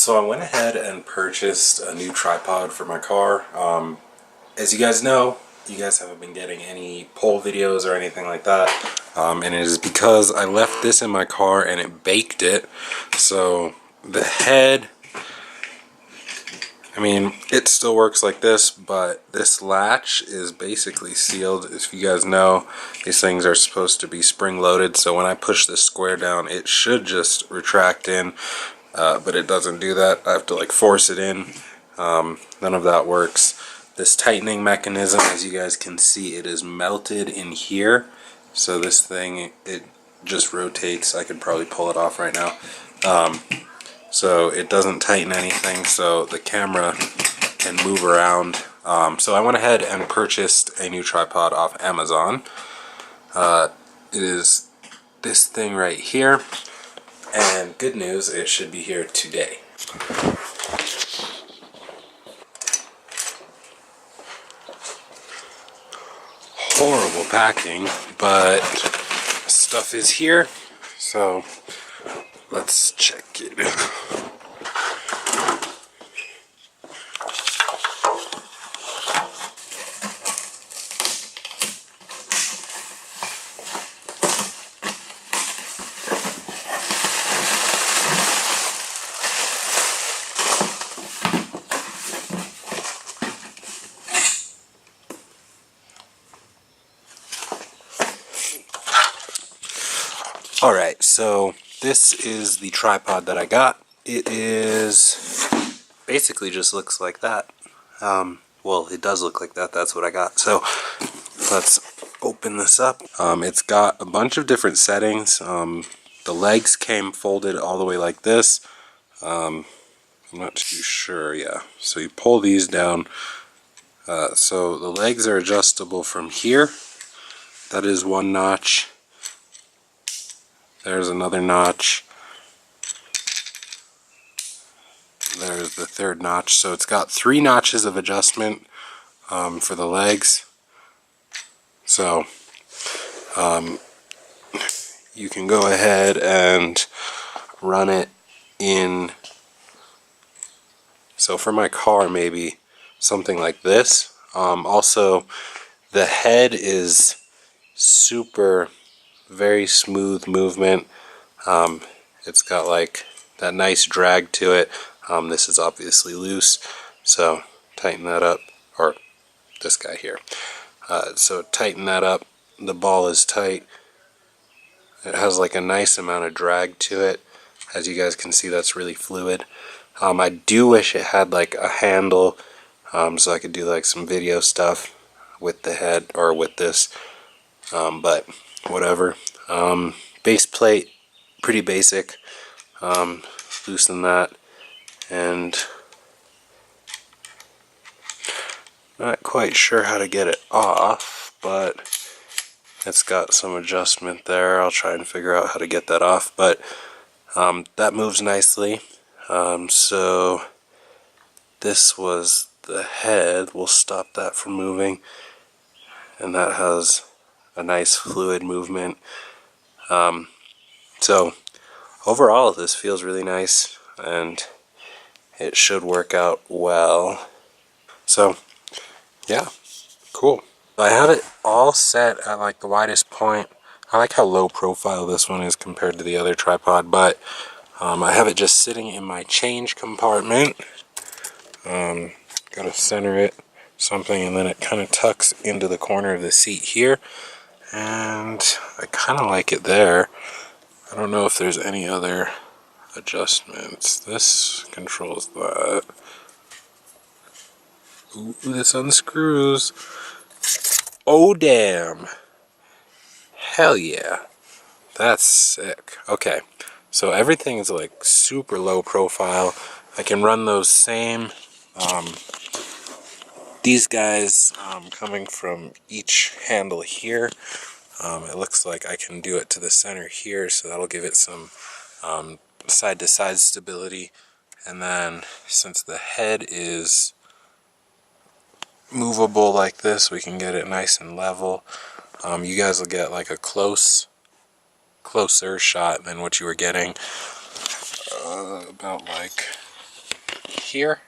So I went ahead and purchased a new tripod for my car. As you guys know, you guys haven't been getting any poll videos or anything like that. And it is because I left this in my car and it baked it. So the head, I mean, it still works like this, but this latch is basically sealed. If you guys know, these things are supposed to be spring-loaded, so when I push this square down, it should just retract in, but it doesn't do that. I have to like force it in. None of that works. This tightening mechanism, as you guys can see, it is melted in here. So this thing, it just rotates. I could probably pull it off right now. So it doesn't tighten anything, so the camera can move around. So I went ahead and purchased a new tripod off Amazon. It is this thing right here, and good news, it should be here today. Horrible packing, but stuff is here, so let's check it. Alright, so this is the tripod that I got. It is basically just looks like that. Well, it does look like that. That's what I got. So let's open this up. It's got a bunch of different settings. The legs came folded all the way like this. I'm not too sure. Yeah. So you pull these down. So the legs are adjustable from here. That is one notch. There's another notch. There's the third notch. So it's got 3 notches of adjustment for the legs. So you can go ahead and run it in. So for my car, maybe something like this. Also, the head is very smooth movement. It's got like that nice drag to it. This is obviously loose, so tighten that up, or this guy here. So tighten that up. The ball is tight. It has like a nice amount of drag to it. As you guys can see, that's really fluid. I do wish it had like a handle, so I could do like some video stuff with the head or with this, but whatever. Base plate, pretty basic. Loosen that, and not quite sure how to get it off, but it's got some adjustment there. I'll try and figure out how to get that off, but that moves nicely. So this was the head. We'll stop that from moving, and that has a nice fluid movement. So overall, this feels really nice, and it should work out well. So yeah, cool. I have it all set at like the widest point. I like how low profile this one is compared to the other tripod, but I have it just sitting in my change compartment. Gotta center it something, and then it kind of tucks into the corner of the seat here, and I kind of like it there. I don't know if there's any other adjustments. This controls that. Ooh, this unscrews. Oh damn. Hell yeah. That's sick. Okay, so everything is like super low profile. I can run those same these guys coming from each handle here. It looks like I can do it to the center here, so that'll give it some side-to-side stability. And then since the head is movable like this, we can get it nice and level. You guys will get like a closer shot than what you were getting about like here,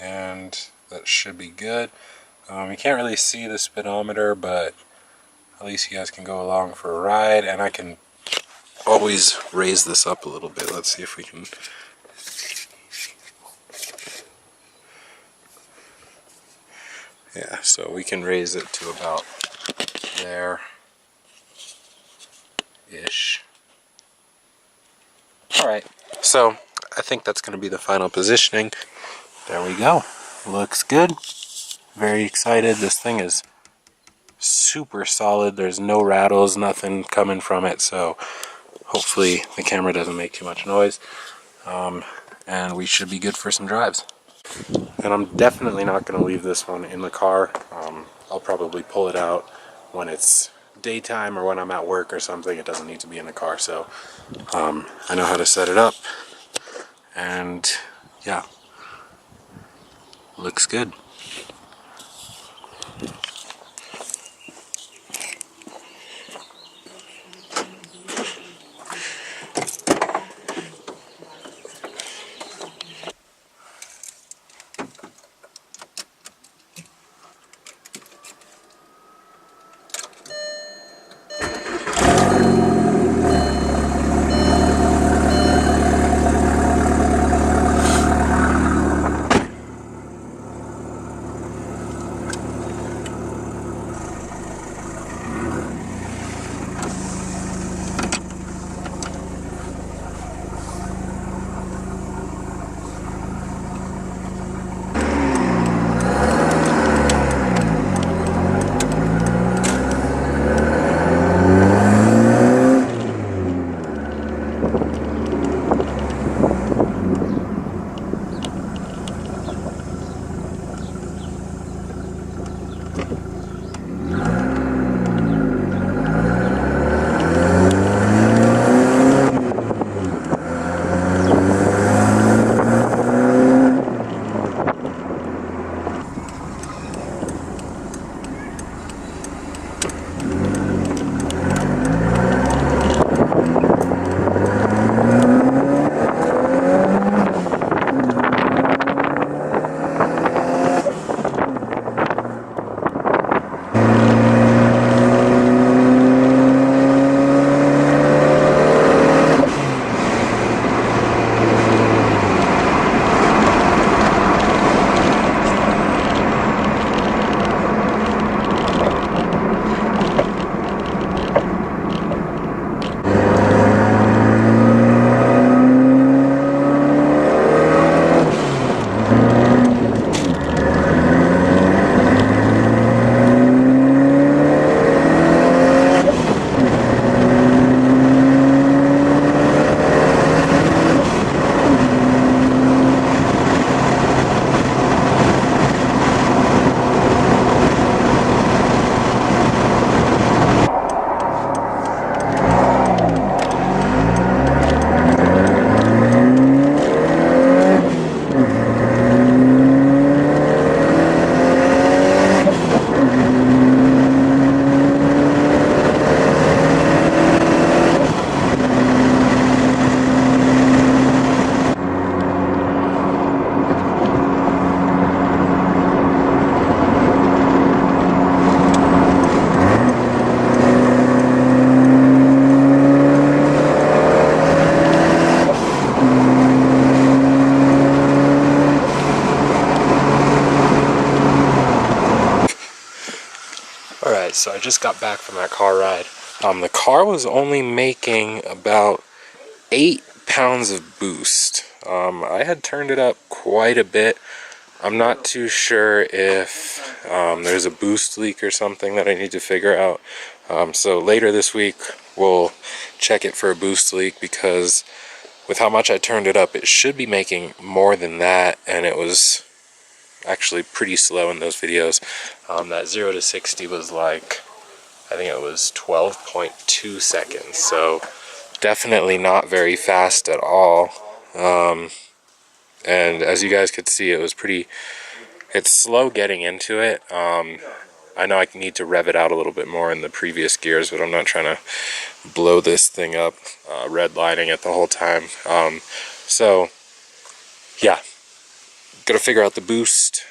and that should be good. You can't really see the speedometer, but at least you guys can go along for a ride, and I can always raise this up a little bit. Let's see if we can. Yeah, so we can raise it to about there-ish. Alright, so I think that's going to be the final positioning. There we go. Looks good. Very excited. This thing is super solid. There's no rattles, nothing coming from it, so hopefully the camera doesn't make too much noise. And we should be good for some drives. And I'm definitely not going to leave this one in the car. I'll probably pull it out when it's daytime or when I'm at work or something. It doesn't need to be in the car, so I know how to set it up. And yeah, looks good. Alright, so I just got back from that car ride. The car was only making about 8 pounds of boost. I had turned it up quite a bit. I'm not too sure if there's a boost leak or something that I need to figure out. So later this week we'll check it for a boost leak, because with how much I turned it up, it should be making more than that, and it was actually pretty slow in those videos. That 0 to 60 was like, I think it was 12.2 seconds, so definitely not very fast at all. And as you guys could see, it's slow getting into it. I know I need to rev it out a little bit more in the previous gears, but I'm not trying to blow this thing up, redlining it the whole time. So yeah, gotta figure out the boost.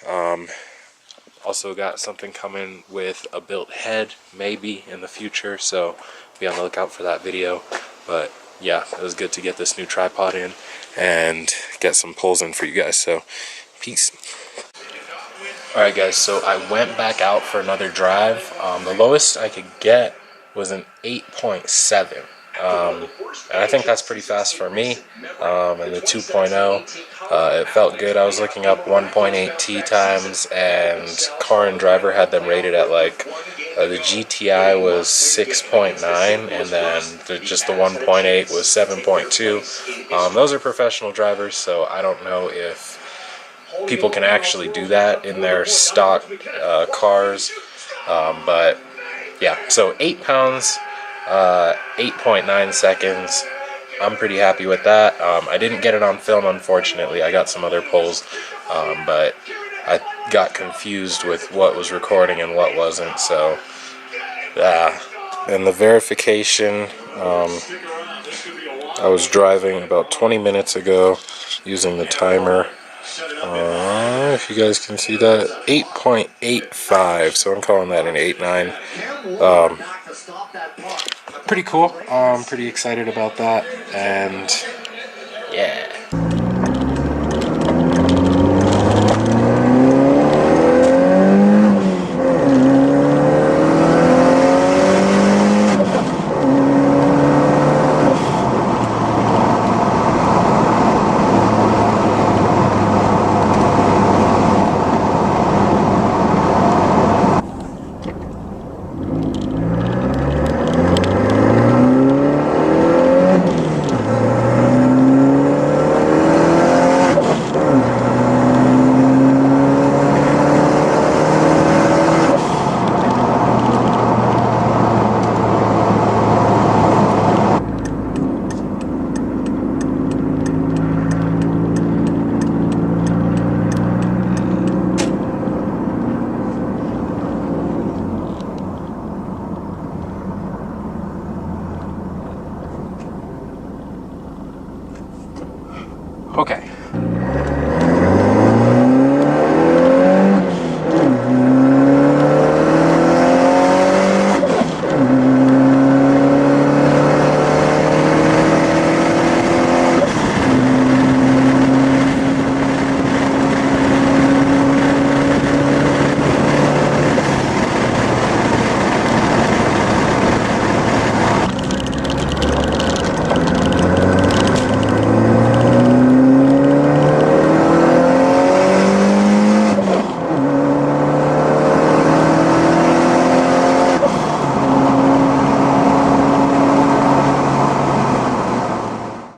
Also got something coming with a built head, maybe in the future, so be on the lookout for that video. But yeah, it was good to get this new tripod in and get some pulls in for you guys, so peace. Alright guys, so I went back out for another drive. The lowest I could get was an 8.7. And I think that's pretty fast for me. And the 2.0, it felt good. I was looking up 1.8 T times, and Car and Driver had them rated at like, the GTI was 6.9, and then just the 1.8 was 7.2. Those are professional drivers, so I don't know if people can actually do that in their stock cars, but yeah, so 8 pounds, 8.9 seconds. I'm pretty happy with that. I didn't get it on film, unfortunately. I got some other pulls, but I got confused with what was recording and what wasn't, so and the verification, I was driving about 20 minutes ago using the timer. If you guys can see that, 8.85, so I'm calling that an 8.9. Pretty cool. I'm pretty excited about that, and yeah. Okay.